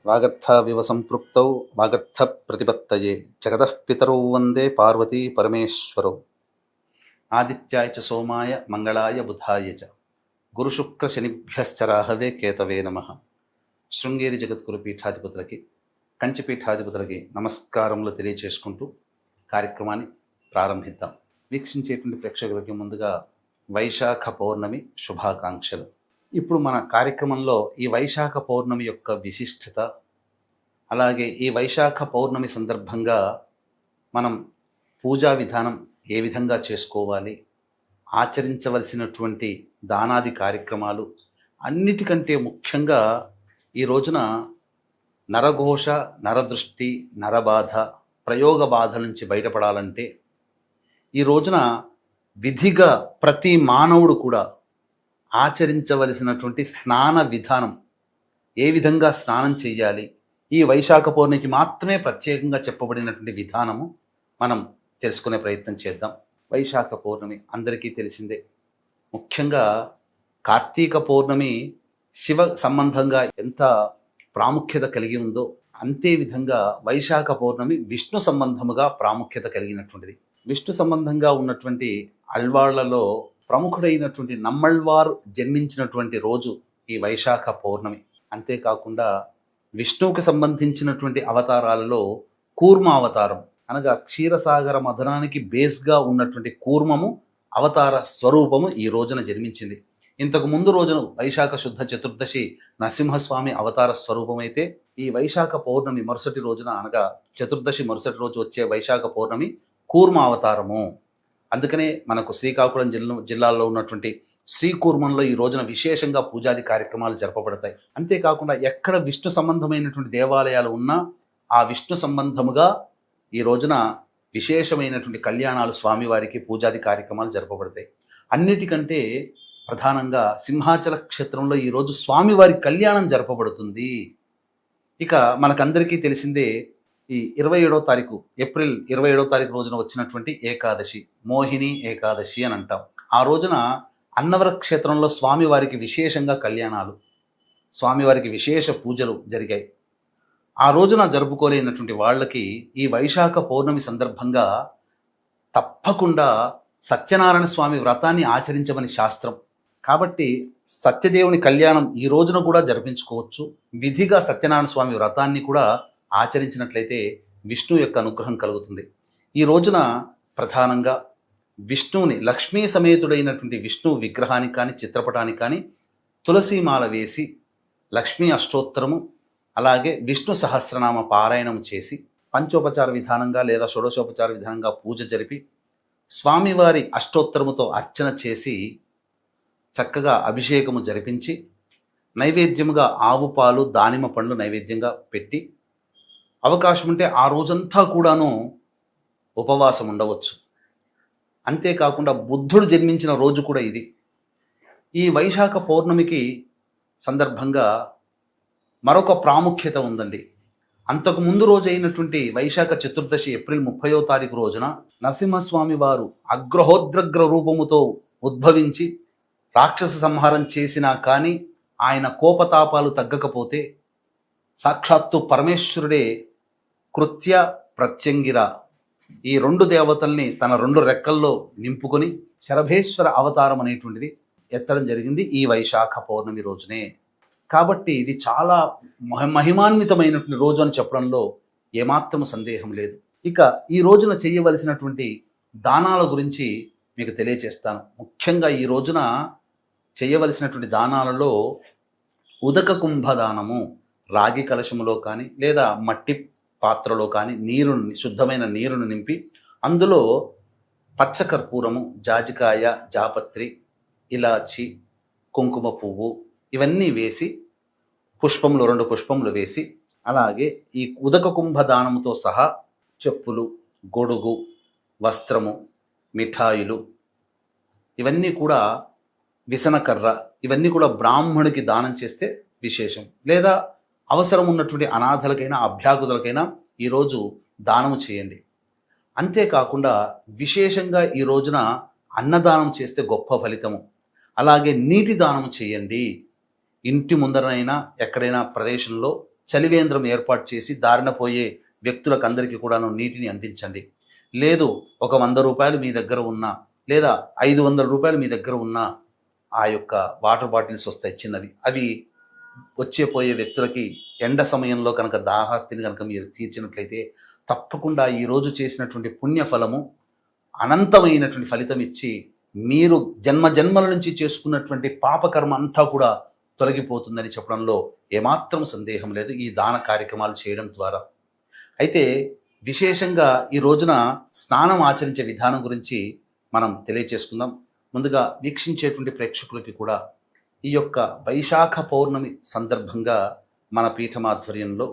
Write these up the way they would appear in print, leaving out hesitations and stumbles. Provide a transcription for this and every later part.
వాగర్థావివ సంపృక్తౌ వాగర్థ ప్రతిపత్తయే జగతః పితరౌ వందే పార్వతీ పరమేశ్వరౌ. ఆదిత్యాయ చ సోమాయ మంగళాయ బుధాయ చ గురుశుక్ర శనిభ్యశ్చ రాహవే కేతవే నమః. శృంగేరి జగద్గురు పీఠాధిపతులకి, కంచి పీఠాధిపతులకి నమస్కారములు తెలియచేసుకుంటూ కార్యక్రమాన్ని ప్రారంభిద్దాం. వీక్షించేటువంటి ప్రేక్షకులకి ముందుగా వైశాఖ పౌర్ణమి శుభాకాంక్షలు. ఇప్పుడు మన కార్యక్రమంలో ఈ వైశాఖ పౌర్ణమి యొక్క విశిష్టత, అలాగే ఈ వైశాఖ పౌర్ణమి సందర్భంగా మనం పూజా విధానం ఏ విధంగా చేసుకోవాలి, ఆచరించవలసినటువంటి దానాది కార్యక్రమాలు, అన్నిటికంటే ముఖ్యంగా ఈ రోజున నరఘోష, నరదృష్టి, నరబాధ, ప్రయోగ బాధల నుంచి బయటపడాలంటే ఈ రోజున విధిగా ప్రతి మానవుడు కూడా ఆచరించవలసినటువంటి స్నాన విధానం, ఏ విధంగా స్నానం చేయాలి, ఈ వైశాఖ పౌర్ణమికి మాత్రమే ప్రత్యేకంగా చెప్పబడినటువంటి విధానము మనం తెలుసుకునే ప్రయత్నం చేద్దాం. వైశాఖ పౌర్ణమి అందరికీ తెలిసిందే. ముఖ్యంగా కార్తీక పౌర్ణమి శివ సంబంధంగా ఎంత ప్రాముఖ్యత కలిగి ఉందో, అంతే విధంగా వైశాఖ పౌర్ణమి విష్ణు సంబంధముగా ప్రాముఖ్యత కలిగినటువంటిది. విష్ణు సంబంధంగా ఉన్నటువంటి అల్వాళ్లలో ప్రముఖుడైనటువంటి నమ్మళ్వారు జన్మించినటువంటి రోజు ఈ వైశాఖ పౌర్ణమి. అంతేకాకుండా విష్ణువుకి సంబంధించినటువంటి అవతారాలలో కూర్మ అవతారం, అనగా క్షీరసాగర మథనానికి బేస్గా ఉన్నటువంటి కూర్మము అవతార స్వరూపము ఈ రోజున జన్మించింది. ఇంతకు ముందు రోజున వైశాఖ శుద్ధ చతుర్దశి నరసింహస్వామి అవతార స్వరూపమైతే, ఈ వైశాఖ పౌర్ణమి మరుసటి రోజున, అనగా చతుర్దశి మరుసటి రోజు వచ్చే వైశాఖ పౌర్ణమి కూర్మ అవతారము. అందుకనే మనకు శ్రీకాకుళం జిల్లాలో ఉన్నటువంటి శ్రీకూర్మంలో ఈ రోజున విశేషంగా పూజాది కార్యక్రమాలు జరపబడతాయి. అంతేకాకుండా ఎక్కడ విష్ణు సంబంధమైనటువంటి దేవాలయాలు ఉన్నా ఆ విష్ణు సంబంధముగా ఈ రోజున విశేషమైనటువంటి కళ్యాణాలు, స్వామివారికి పూజాది కార్యక్రమాలు జరపబడతాయి. అన్నిటికంటే ప్రధానంగా సింహాచల క్షేత్రంలో ఈరోజు స్వామివారి కళ్యాణం జరపబడుతుంది. ఇక మనకందరికీ తెలిసిందే, ఈ 27వ తారీఖు, ఏప్రిల్ 27వ తారీఖు రోజున వచ్చినటువంటి ఏకాదశి, మోహిని ఏకాదశి అని అంటాం. ఆ రోజున అన్నవర క్షేత్రంలో స్వామివారికి విశేషంగా కళ్యాణాలు, స్వామివారికి విశేష పూజలు జరిగాయి. ఆ రోజున జరుపుకోలేనటువంటి వాళ్ళకి ఈ వైశాఖ పౌర్ణమి సందర్భంగా తప్పకుండా సత్యనారాయణ స్వామి వ్రతాన్ని ఆచరించమని శాస్త్రం. కాబట్టి సత్యదేవుని కళ్యాణం ఈ రోజున కూడా జరిపించుకోవచ్చు. విధిగా సత్యనారాయణ స్వామి వ్రతాన్ని కూడా ఆచరించినట్లయితే విష్ణువు యొక్క అనుగ్రహం కలుగుతుంది. ఈ రోజున ప్రధానంగా విష్ణువుని, లక్ష్మీ సమేతుడైనటువంటి విష్ణువు విగ్రహానికి కానీ చిత్రపటానికి కానీ తులసీమాల వేసి లక్ష్మీ అష్టోత్తరము, అలాగే విష్ణు సహస్రనామ పారాయణం చేసి పంచోపచార విధానంగా లేదా షోడశోపచార విధానంగా పూజ జరిపి స్వామివారి అష్టోత్తరముతో అర్చన చేసి చక్కగా అభిషేకము జరిపించి నైవేద్యముగా ఆవు పాలు, దానిమ్మ పండ్లు నైవేద్యంగా పెట్టి, అవకాశం ఉంటే ఆ రోజంతా కూడాను ఉపవాసం ఉండవచ్చు. అంతేకాకుండా బుద్ధుడు జన్మించిన రోజు కూడా ఇది. ఈ వైశాఖ పౌర్ణమికి సందర్భంగా మరొక ప్రాముఖ్యత ఉందండి. అంతకు ముందు రోజు అయినటువంటి వైశాఖ చతుర్దశి ఏప్రిల్ 30వ తారీఖు రోజున నరసింహస్వామి వారు అగ్రహోద్రగ్ర రూపముతో ఉద్భవించి రాక్షస సంహారం చేసినా కానీ ఆయన కోపతాపాలు తగ్గకపోతే సాక్షాత్తు పరమేశ్వరుడే కృత్య, ప్రత్యంగిర ఈ 2 దేవతల్ని తన 2 రెక్కల్లో నింపుకొని శరభేశ్వర అవతారం అనేటువంటిది ఎత్తడం జరిగింది ఈ వైశాఖ పౌర్ణమి రోజునే. కాబట్టి ఇది చాలా మహిమాన్వితమైనటువంటి రోజు అని చెప్పడంలో ఏమాత్రం సందేహం లేదు. ఇక ఈ రోజున చేయవలసినటువంటి దానాల గురించి మీకు తెలియచేస్తాను. ముఖ్యంగా ఈ రోజున చేయవలసినటువంటి దానాలలో ఉదక కుంభదానము, రాగి కలశములో కానీ లేదా మట్టి పాత్రలో కానీ శుద్ధమైన నీరును నింపి అందులో పచ్చకర్పూరము, జాజికాయ, జాపత్రి, ఇలాచి, కుంకుమ పువ్వు ఇవన్నీ వేసి పుష్పములు 2 పుష్పములు వేసి, అలాగే ఈ ఉదక కుంభదానముతో సహా చెప్పులు, గొడుగు, వస్త్రము, మిఠాయిలు, ఇవన్నీ కూడా విసనకర్ర, ఇవన్నీ కూడా బ్రాహ్మణుడికి దానం చేస్తే విశేషం. లేదా అవసరం ఉన్నటువంటి అనాథలకైనా అభ్యాగుతులకైనా ఈరోజు దానము చేయండి. అంతేకాకుండా విశేషంగా ఈ రోజున అన్నదానం చేస్తే గొప్ప ఫలితము. అలాగే నీటి దానము చేయండి. ఇంటి ముందరనైనా ఎక్కడైనా ప్రదేశంలో చలివేంద్రం ఏర్పాటు చేసి దారిన పోయే వ్యక్తులకు అందరికీ కూడాను నీటిని అందించండి. లేదు ఒక 100 రూపాయలు మీ దగ్గర ఉన్నా లేదా 500 రూపాయలు మీ దగ్గర ఉన్న ఆ యొక్క వాటర్ బాటిల్స్ వస్తాయి చిన్నవి, అవి వచ్చే పోయే వ్యక్తులకి ఎండ సమయంలో కనుక దాహార్తిని కనుక మీరు తీర్చినట్లయితే తప్పకుండా ఈరోజు చేసినటువంటి పుణ్యఫలము అనంతమైనటువంటి ఫలితం ఇచ్చి మీరు జన్మ జన్మల నుంచి చేసుకున్నటువంటి పాపకర్మ అంతా కూడా తొలగిపోతుందని చెప్పడంలో ఏమాత్రం సందేహం లేదు ఈ దాన కార్యక్రమాలు చేయడం ద్వారా. అయితే విశేషంగా ఈ రోజున స్నానం ఆచరించే విధానం గురించి మనం తెలియచేసుకుందాం. ముందుగా వీక్షించేటువంటి ప్రేక్షకులకి కూడా ఈ యొక్క వైశాఖ పౌర్ణమి సందర్భంగా మన పీఠమాధ్వర్యంలో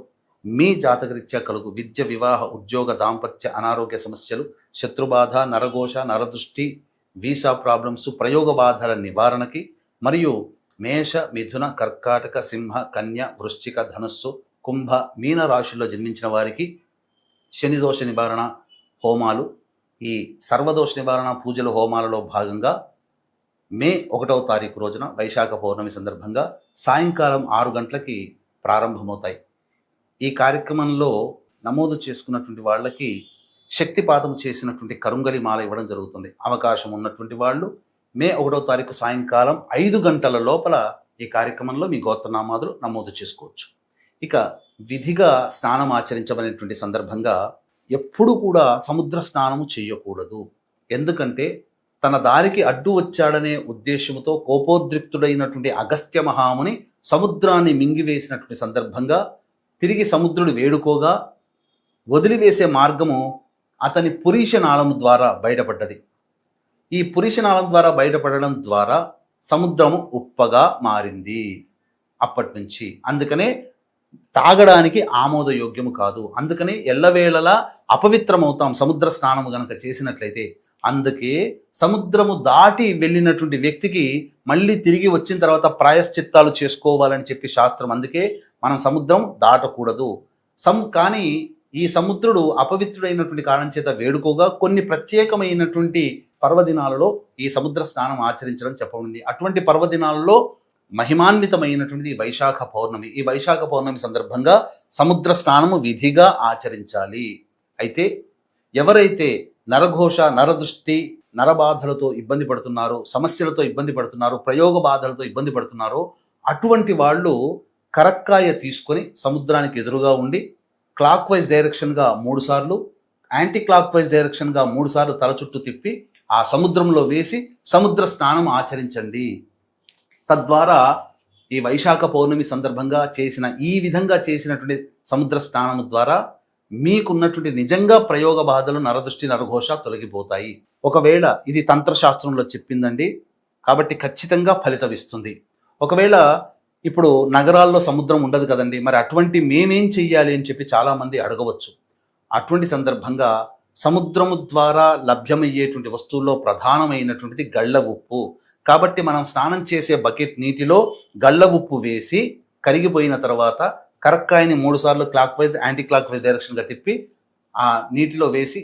మీ జాతకరీత్యా కలుగు విద్య, వివాహ, ఉద్యోగ, దాంపత్య, అనారోగ్య సమస్యలు, శత్రుబాధ, నరఘోష, నరదృష్టి, వీసా ప్రాబ్లమ్స్, ప్రయోగ బాధల నివారణకి మరియు మేష, మిథున, కర్కాటక, సింహ, కన్య, వృశ్చిక, ధనుస్సు, కుంభ, మీన రాశుల్లో జన్మించిన వారికి శనిదోష నివారణ హోమాలు, ఈ సర్వదోష నివారణ పూజల హోమాలలో భాగంగా మే 1వ తారీఖు రోజున వైశాఖ పౌర్ణమి సందర్భంగా సాయంకాలం 6 గంటలకి ప్రారంభమవుతాయి. ఈ కార్యక్రమంలో నమోదు చేసుకున్నటువంటి వాళ్ళకి శక్తిపాతం చేసినటువంటి కరుంగలి మాల ఇవ్వడం జరుగుతుంది. అవకాశం ఉన్నటువంటి వాళ్ళు మే 1వ తారీఖు సాయంకాలం 5 గంటల లోపల ఈ కార్యక్రమంలో మీ గోత్రనామాదులు నమోదు చేసుకోవచ్చు. ఇక విధిగా స్నానం ఆచరించబడినటువంటి సందర్భంగా ఎప్పుడు కూడా సముద్ర స్నానము చేయకూడదు. ఎందుకంటే తన దారికి అడ్డు వచ్చాడనే ఉద్దేశంతో కోపోద్రిక్తుడైనటువంటి అగస్త్య మహాముని సముద్రాన్ని మింగివేసినటువంటి సందర్భంగా తిరిగి సముద్రుడు వేడుకోగా వదిలివేసే మార్గము అతని పురీషనాళము ద్వారా బయటపడ్డది. ఈ పురీషనాళం ద్వారా బయటపడడం ద్వారా సముద్రము ఉప్పగా మారింది. అప్పటి నుంచి అందుకనే తాగడానికి ఆమోదయోగ్యము కాదు. అందుకనే ఎల్లవేళలా అపవిత్రమవుతాం సముద్ర స్నానము గనక చేసినట్లయితే. అందుకే సముద్రము దాటి వెళ్ళినటువంటి వ్యక్తికి మళ్ళీ తిరిగి వచ్చిన తర్వాత ప్రాయశ్చిత్తాలు చేసుకోవాలని చెప్పి శాస్త్రం. అందుకే మనం సముద్రం దాటకూడదు. కానీ ఈ సముద్రుడు అపవిత్రుడైనటువంటి కారణం చేత వేడుకోగా కొన్ని ప్రత్యేకమైనటువంటి పర్వదినాలలో ఈ సముద్ర స్నానం ఆచరించడం చెప్పబడింది. అటువంటి పర్వదినాలలో మహిమాన్వితమైనటువంటిది వైశాఖ పౌర్ణమి. ఈ వైశాఖ పౌర్ణమి సందర్భంగా సముద్ర స్నానము విధిగా ఆచరించాలి. అయితే ఎవరైతే నరఘోష, నరదృష్టి, నరబాధలతో ఇబ్బంది పడుతున్నారో, సమస్యలతో ఇబ్బంది పడుతున్నారో, ప్రయోగ బాధలతో ఇబ్బంది పడుతున్నారో అటువంటి వాళ్ళు కరక్కాయ తీసుకొని సముద్రానికి ఎదురుగా ఉండి క్లాక్ వైజ్ డైరెక్షన్గా 3 సార్లు, యాంటీ క్లాక్ వైజ్ డైరెక్షన్గా 3 సార్లు తల చుట్టూ తిప్పి ఆ సముద్రంలో వేసి సముద్ర స్నానం ఆచరించండి. తద్వారా ఈ వైశాఖ పౌర్ణమి సందర్భంగా ఈ విధంగా చేసినటువంటి సముద్ర స్నానం ద్వారా మీకున్నటువంటి నిజంగా ప్రయోగ బాధలు, నరదృష్టి, నరఘోష తొలగిపోతాయి. ఒకవేళ ఇది తంత్రశాస్త్రంలో చెప్పిందండి కాబట్టి ఖచ్చితంగా ఫలితం ఇస్తుంది. ఒకవేళ ఇప్పుడు నగరాల్లో సముద్రం ఉండదు కదండి, మరి అటువంటి మేమేం చెయ్యాలి అని చెప్పి చాలామంది అడగవచ్చు. అటువంటి సందర్భంగా సముద్రము ద్వారా లభ్యమయ్యేటువంటి వస్తువుల్లో ప్రధానమైనటువంటిది గళ్ళ ఉప్పు. కాబట్టి మనం స్నానం చేసే బకెట్ నీటిలో గళ్ళ ఉప్పు వేసి కరిగిపోయిన తర్వాత కరక్కాయని 3 సార్లు clockwise, anti clockwise డైరెక్షన్గా తిప్పి ఆ నీటిలో వేసి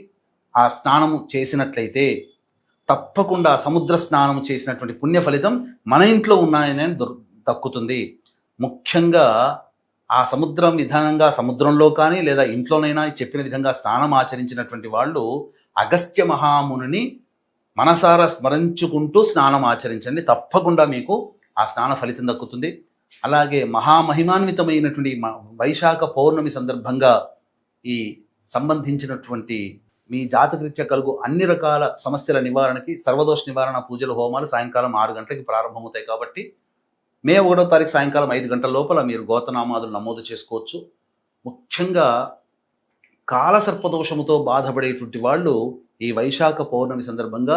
ఆ స్నానము చేసినట్లయితే తప్పకుండా సముద్ర స్నానం చేసినటువంటి పుణ్య ఫలితం మన ఇంట్లో ఉన్నాయని దక్కుతుంది. ముఖ్యంగా ఆ సముద్రం విధానంగా సముద్రంలో కానీ లేదా ఇంట్లోనైనా చెప్పిన విధంగా స్నానం ఆచరించినటువంటి వాళ్ళు అగస్త్య మహామునిని మనసారా స్మరించుకుంటూ స్నానం ఆచరించండి. తప్పకుండా మీకు ఆ స్నాన ఫలితం దక్కుతుంది. అలాగే మహామహిమాన్వితమైనటువంటి వైశాఖ పౌర్ణమి సందర్భంగా ఈ సంబంధించినటువంటి మీ జాతకరీత్యా కలుగు అన్ని రకాల సమస్యల నివారణకి సర్వదోష నివారణ పూజల హోమాలు సాయంకాలం 6 గంటలకి ప్రారంభమవుతాయి. కాబట్టి మే 1వ తారీఖు సాయంకాలం 5 గంటల లోపల మీరు గోత్రనామాదులు నమోదు చేసుకోవచ్చు. ముఖ్యంగా కాలసర్పదోషముతో బాధపడేటువంటి వాళ్ళు ఈ వైశాఖ పౌర్ణమి సందర్భంగా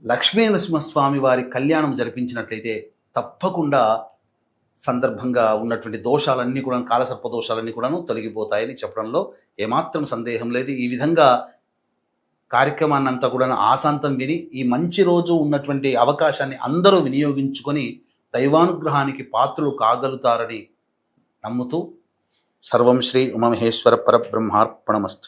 లక్ష్మీ నరసింహస్వామి వారి కళ్యాణం జరిపించినట్లయితే తప్పకుండా సందర్భంగా ఉన్నటువంటి దోషాలన్నీ కూడా, కాలసర్ప దోషాలన్నీ కూడాను తొలగిపోతాయని చెప్పడంలో ఏమాత్రం సందేహం లేదు. ఈ విధంగా కార్యక్రమాన్ని అంతా కూడా ఆశాంతం విని ఈ మంచి రోజు ఉన్నటువంటి అవకాశాన్ని అందరూ వినియోగించుకొని దైవానుగ్రహానికి పాత్రలు కాగలుగుతారని నమ్ముతూ సర్వం శ్రీ ఉమామహేశ్వర పరబ్రహ్మార్పణమస్తు.